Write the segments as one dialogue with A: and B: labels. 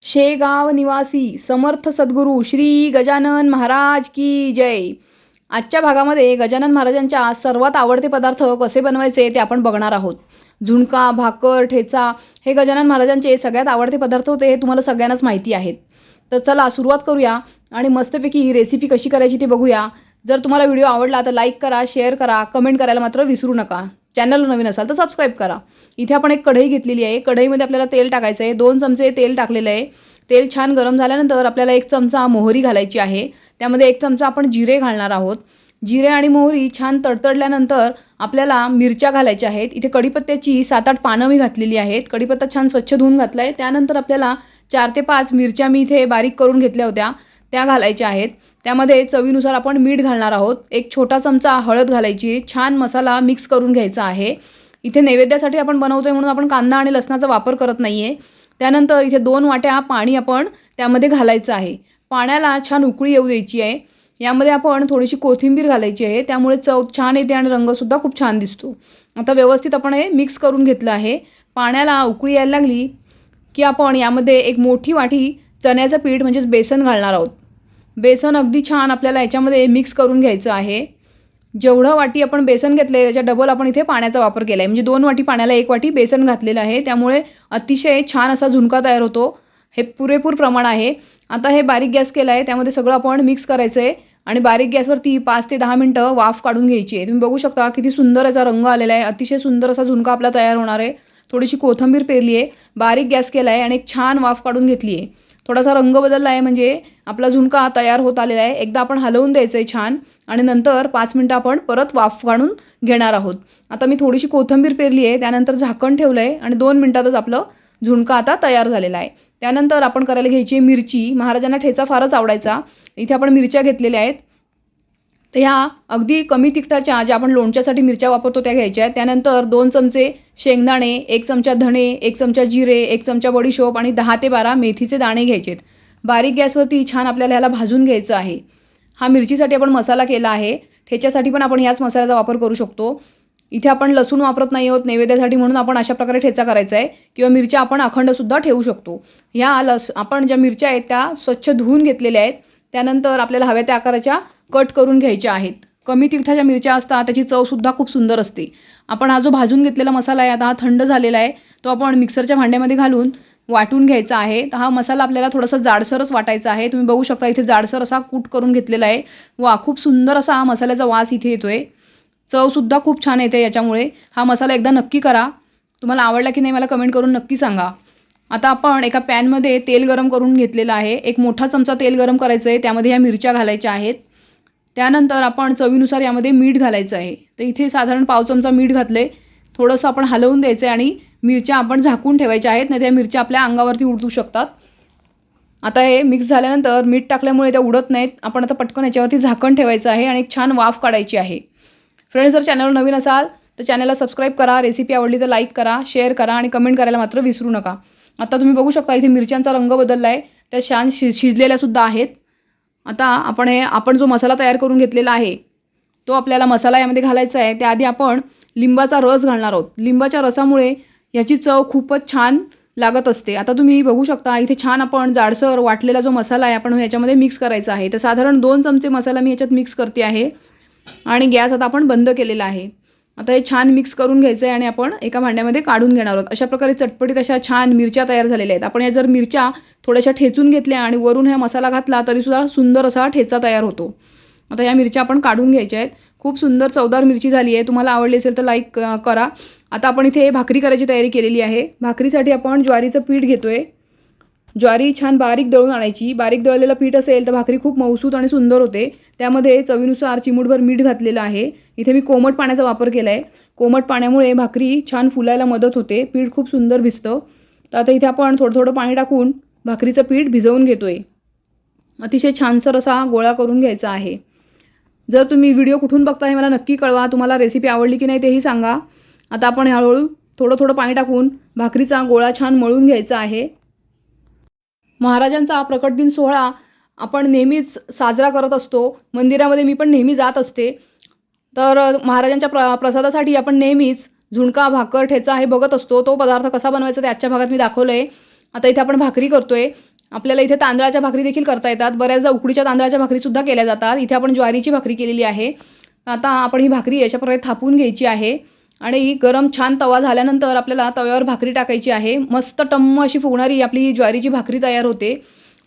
A: शेगाव निवासी समर्थ सद्गुरू श्री गजानन महाराज की जय। आजच्या भागामध्ये गजानन महाराजांच्या सर्वात आवडते पदार्थ कसे बनवायचे ते आपण बघणार आहोत। झुणका, भाकर, ठेचा हे गजानन महाराजांचे सगळ्यात आवडते पदार्थ होते, हे तुम्हाला सगळ्यांनाच माहिती आहेत। तर चला सुरुवात करूया आणि मस्तपैकी ही रेसिपी कशी करायची ते बघूया। जर तुम्हाला व्हिडिओ आवडला तर लाईक करा, शेअर करा, कमेंट करायला मात्र विसरू नका। चॅनल नवीन असाल तर सबस्क्राइब करा। इथे आपण एक कढई घेतलेली आहे। कढईमध्ये आपल्याला तेल टाकायचं आहे। 2 चमचे तेल टाकलेलं आहे। तेल छान गरम झाल्यानंतर आपल्याला 1 चमचा मोहरी घालायची आहे। त्यामध्ये 1 चमचा आपण जिरे घालणार आहोत। जिरे आणि मोहरी छान तडतडल्यानंतर आपल्याला मिरच्या घालायच्या आहेत। इथे कढीपत्त्याची 7-8 पानं मी घातलेली आहेत। कढीपत्ता छान स्वच्छ धुवून घातलाय। त्यानंतर आपल्याला 4 ते 5 मिरच्या मी इथे बारीक करून घेतल्या होत्या त्या घालायच्या आहेत। त्यामध्ये चवीनुसार आपण मीठ घालणार आहोत। 1 छोटा चमचा हळद घालायची। छान मसाला मिक्स करून घ्यायचा आहे। इथे नैवेद्यासाठी आपण बनवतोय म्हणून आपण कांदा आणि लसणाचा वापर करत नाहीये। त्यानंतर इथे 2 वाट्या पाणी आपण त्यामध्ये घालायचं आहे। पाण्याला छान उकळी येऊ द्यायची आहे। यामध्ये आपण थोडीशी कोथिंबीर घालायची आहे, त्यामुळे चव छान येते आणि रंग सुद्धा खूप छान दिसतो। आता व्यवस्थित आपण हे मिक्स करून घेतलं आहे। पाण्याला उकळी यायला लागली की आपण यामध्ये 1 मोठी वाटी चण्याचं पीठ म्हणजेच बेसन घालणार आहोत। बेसन अगदी छान आपल्याला याच्यामध्ये मिक्स करून घ्यायचं आहे। जेवढं वाटी आपण बेसन घेतले त्याच्या डबल आपण इथे पाण्याचा वापर केला आहे। म्हणजे 2 वाटी पाण्याला 1 वाटी बेसन घातलेलं आहे, त्यामुळे अतिशय छान असा झुणका तयार होतो। हे पुरेपूर प्रमाण आहे। आता हे बारीक गॅस केला आहे, त्यामध्ये सगळं आपण मिक्स करायचं आहे आणि बारीक गॅसवरती 5 ते 10 मिनिटं वाफ काढून घ्यायची आहे। तुम्ही बघू शकता किती सुंदर याचा रंग आलेला आहे। अतिशय सुंदर असा झुणका आपला तयार होणार आहे। थोडीशी कोथिंबीर पेरली आहे, बारीक गॅस केला आहे आणि एक छान वाफ काढून घेतली आहे। थोडासा रंग बदलला आहे म्हणजे आपला झुणका तयार होत आलेला आहे। एकदा आपण हलवून द्यायचं आहे छान आणि नंतर 5 मिनिटं आपण परत वाफ काढून घेणार आहोत। आता मी थोडीशी कोथिंबीर पेरली आहे, त्यानंतर झाकण ठेवलं आहे आणि 2 मिनिटातच आपलं झुणका आता तयार झालेला आहे। त्यानंतर आपण करायला घ्यायची मिरची। महाराजांना ठेचा फारच आवडायचा। इथे आपण मिरच्या घेतलेल्या आहेत। तर ह्या अगदी कमी तिखटाच्या ज्या आपण लोणच्यासाठी मिरच्या वापरतो त्या घ्यायच्या आहेत। त्यानंतर 2 चमचे शेंगदाणे, 1 चमचा धणे, 1 चमचा जिरे, 1 चमचा बडीशोप आणि 10 ते 12 मेथीचे दाणे घ्यायचे आहेत। बारीक गॅसवरती छान आपल्याला ह्याला भाजून घ्यायचं आहे। हा मिरचीसाठी आपण मसाला केला आहे। ठेच्यासाठी पण आपण ह्याच मसाल्याचा वापर करू शकतो। इथे आपण लसूण वापरत नाही आहोत नैवेद्यासाठी, म्हणून आपण अशा प्रकारे ठेचा करायचा आहे किंवा मिरच्या आपण अखंडसुद्धा ठेवू शकतो। ह्या आपण ज्या मिरच्या आहेत त्या स्वच्छ धुवून घेतलेल्या आहेत। त्यानंतर आपल्याला हव्या त्या आकाराच्या कट करून घ्यायच्या आहेत। कमी तिखटाच्या मिरच्या असतात, त्याची चवसुद्धा खूप सुंदर असते। आपण हा जो भाजून घेतलेला मसाला आहे आता हा थंड झालेला आहे, तो आपण मिक्सरच्या भांड्यामध्ये घालून वाटून घ्यायचा आहे। तर हा मसाला आपल्याला थोडासा जाडसरच वाटायचा आहे। तुम्ही बघू शकता इथे जाडसर असा कूट करून घेतलेला आहे। वा, खूप सुंदर असा हा मसाल्याचा वास इथे येतोय। चवसुद्धा खूप छान येते याच्यामुळे। हा मसाला एकदा नक्की करा। तुम्हाला आवडला की नाही मला कमेंट करून नक्की सांगा। आता आपण एका पॅनमध्ये तेल गरम करून घेतलेलं आहे। 1 मोठा चमचा तेल गरम करायचं आहे, त्यामध्ये ह्या मिरच्या घालायच्या आहेत। त्यानंतर आपण चवीनुसार यामध्ये मीठ घालायचं आहे। तर इथे साधारण पाव चमचा मीठ घातले। थोडंसं आपण हलवून द्यायचं आहे आणि मिरच्या आपण झाकून ठेवायच्या आहेत, नाही त्या मिरच्या आपल्या अंगावरती उडू शकतात। आता हे मिक्स झाल्यानंतर मीठ टाकल्यामुळे त्या उडत नाहीत। आपण आता पटकन याच्यावरती झाकण ठेवायचं आहे आणि एक छान वाफ काढायची आहे। फ्रेंड्स, जर चॅनलवर नवीन असाल तर चॅनलला सबस्क्राईब करा। रेसिपी आवडली तर लाईक करा, शेअर करा आणि कमेंट करायला मात्र विसरू नका। आता तुम्ही बघू शकता इथे मिरच्यांचा रंग बदलला आहे, त्या छान शिजलेल्या सुद्धा आहेत। आता आपण जो मसाला तयार करून घेतलेला आहे तो आपल्याला मसाला यामध्ये घालायचा आहे। त्याआधी आपण लिंबाचा रस घालणार आहोत। लिंबाच्या रसामुळे याची चव खूपच छान लागत असते। आता तुम्ही बघू शकता इथे छान आपण जाडसर वाटलेला जो मसाला आहे आपण याच्यामध्ये मिक्स करायचा आहे। तर साधारण 2 चमचे मसाला मी याच्यात मिक्स करते आहे आणि गॅस आता आपण बंद केलेला आहे। आता हे छान मिक्स करून घ्यायचं आहे आणि आपण एका भांड्यामध्ये काढून घेणार आहोत। अशा प्रकारे चटपटीत अशा छान मिरच्या तयार झालेल्या आहेत। आपण या जर मिरच्या थोड्याशा ठेचून घेतल्या आणि वरून हा मसाला घातला तरीसुद्धा सुंदर असा ठेचा तयार होतो। आता या मिरच्या आपण काढून घ्यायच्या आहेत। खूप सुंदर चवदार मिरची झाली आहे। तुम्हाला आवडली असेल तर लाईक करा। आता आपण इथे भाकरी करायची तयारी केलेली आहे। भाकरीसाठी आपण ज्वारीचं पीठ घेतोय। ज्वारी छान बारीक दळून आणायची। बारीक दळलेलं पीठ असेल तर भाकरी खूप मऊसूत आणि सुंदर होते। त्यामध्ये चवीनुसार चिमूटभर मीठ घातलेलं आहे। इथे मी कोमट पाण्याचा वापर केला आहे। कोमट पाण्यामुळे भाकरी छान फुलायला मदत होते, पीठ खूप सुंदर भिजतं। तर आता इथे आपण थोडं थोडं पाणी टाकून भाकरीचं पीठ भिजवून घेतोय। अतिशय छानसर असा गोळा करून घ्यायचा आहे। जर तुम्ही व्हिडिओ कुठून बघताय मला नक्की कळवा। तुम्हाला रेसिपी आवडली की नाही तेही सांगा। आता आपण हळूहळू थोडं थोडं पाणी टाकून भाकरीचा गोळा छान मळून घ्यायचा आहे। महाराजांचा प्रकट दिन सोहळा आपण नेहमीच साजरा करत असतो। मंदिरामध्ये मी पण नेहमी जात असते। तर महाराजांच्या प्रसादासाठी आपण नेहमीच झुणका, भाकर, ठेचा हे बघत असतो। तो पदार्थ कसा बनवायचा ते आजच्या भागात मी दाखवलं आहे। आता इथे आपण भाकरी करतोय आपल्याला इथे तांदळाच्या भाकरी देखील करता येतात. बऱ्याचदा उकडीच्या तांदळाच्या भाकरीसुद्धा केल्या जातात. इथे आपण ज्वारीची भाकरी केलेली आहे. आता आपण ही भाकरी अशा प्रकारे थापून घ्यायची आहे आणि गरम छान तवा झाल्यानंतर आपल्याला तव्यावर भाकरी टाकायची आहे. मस्त टम्म अशी फुगणारी आपली ही ज्वारीची भाकरी तयार होते.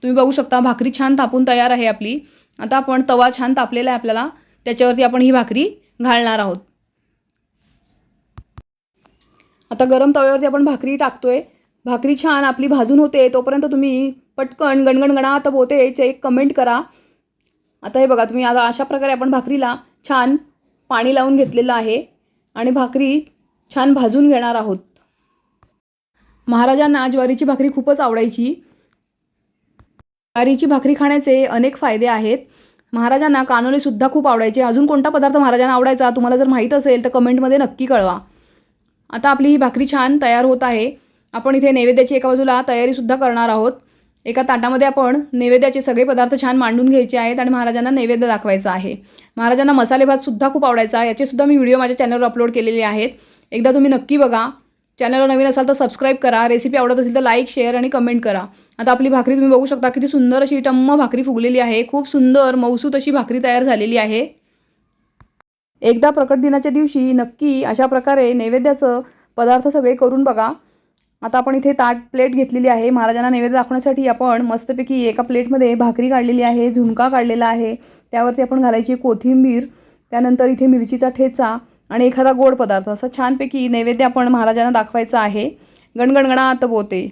A: तुम्ही बघू शकता भाकरी छान तापून तयार आहे आपली. आता आपण तवा छान तापलेला आहे आपल्याला, त्याच्यावरती आपण ही भाकरी घालणार आहोत. आता गरम तव्यावरती आपण भाकरी टाकतोय. भाकरी छान आपली भाजून होते तोपर्यंत तुम्ही पटकन गणगणगणात बोतेचे एक कमेंट करा. आता हे बघा तुम्ही आता अशा प्रकारे आपण भाकरीला छान पाणी लावून घेतलेलं आहे आणि भाकरी छान भाजून घेणार आहोत. महाराजांना ज्वारीची भाकरी खूपच आवडायची. ज्वारीची भाकरी खाण्याचे अनेक फायदे आहेत. महाराजांना कानोलेसुद्धा खूप आवडायचे. अजून कोणता पदार्थ महाराजांना आवडायचा तुम्हाला जर माहीत असेल तर कमेंटमध्ये नक्की कळवा. आता आपली ही भाकरी छान तयार होत आहे. आपण इथे नैवेद्याची एका बाजूला तयारीसुद्धा करणार आहोत. एका ताटामध्ये आपण नैवेद्याचे सगळे पदार्थ छान मांडून घ्यायचे आहेत आणि महाराजांना नैवेद्य दाखवायचा आहे. महाराजांना मसाले भातसुद्धा खूप आवडायचा. याचेसुद्धा मी व्हिडिओ माझ्या चॅनलवर अपलोड केलेले आहेत. एकदा तुम्ही नक्की बघा. चॅनलवर नवीन असाल तर सबस्क्राईब करा. रेसिपी आवडत असेल तर लाईक, शेअर आणि कमेंट करा. आता आपली भाकरी तुम्ही बघू शकता किती सुंदर अशी टम्म भाकरी फुगलेली आहे. खूप सुंदर मऊसूत अशी भाकरी तयार झालेली आहे. एकदा प्रकट दिनाच्या दिवशी नक्की अशा प्रकारे नैवेद्याचं पदार्थ सगळे करून बघा. आता आपण इथे प्लेट घेतलेली आहे. महाराजांना नैवेद्य दाखवण्यासाठी आपण मस्तपैकी एका प्लेटमध्ये भाकरी काढलेली आहे, झुणका काढलेला आहे. त्यावरती आपण घालायची कोथिंबीर, त्यानंतर इथे मिरचीचा ठेचा आणि एखादा गोड पदार्थ. असं छानपैकी नैवेद्य आपण महाराजांना दाखवायचा आहे. गणगणगणात बोते.